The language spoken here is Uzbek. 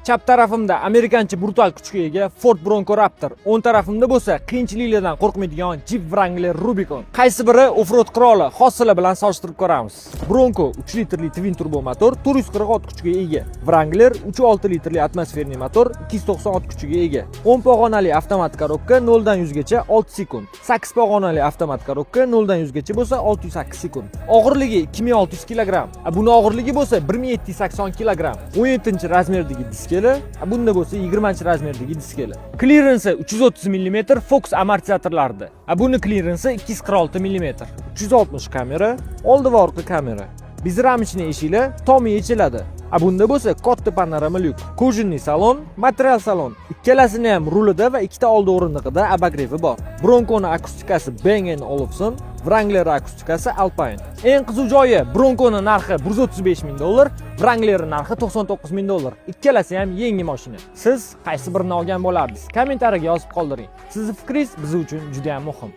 Chap tarafimda amerikancha brutal kuchga ega Ford Bronco Raptor, o'ng tarafimda bo'lsa qiyinchiliklardan qo'rqmaydigan Jeep Wrangler Rubicon. Qaysi biri offroad qiroli? Hosila bilan solishtirib ko'ramiz. Bronco 3 litrli twin turbo motor, 440 ot kuchga ega. Wrangler 3.6 litrli atmosferniy motor, 290 ot kuchiga ega. 10 pog'onali avtomat korobka 0 dan 100 gacha 6 sekund. 8 pog'onali avtomat korobka 0 dan 100 gacha bo'lsa 608 sekund. Og'irligi 2600 kg. Buni og'irligi bo'lsa 1780 kg. 17-razmerdagi diskeli, bunda bo'lsa 20-razmerdagi diskeli. Klirensi 330 mm Fox amortizatorlarida. Buni klirensi 246 mm. 360 kamera, oldi va orqa kamera. Bizramchni eshiklar tomi yechiladi. Bunda bo'lsa katta panorama lyuk, kojinli salon, material salon. Ikkalasini ham rulida va ikkita oldi o'rindig'ida abagrevi bor. Bronconing akustikasi Bang & Olufsen, Wrangler akustikasi Alpine. Eng qiziq joyi, Bronconing narxi $135 ming, Wrangler narxi $99 ming. Ikkalasi ham yangi mashina. Siz qaysi birini olgan bo'lardingiz? Kommentariyaga yozib qoldiring. Sizning fikringiz biz uchun juda ham muhim.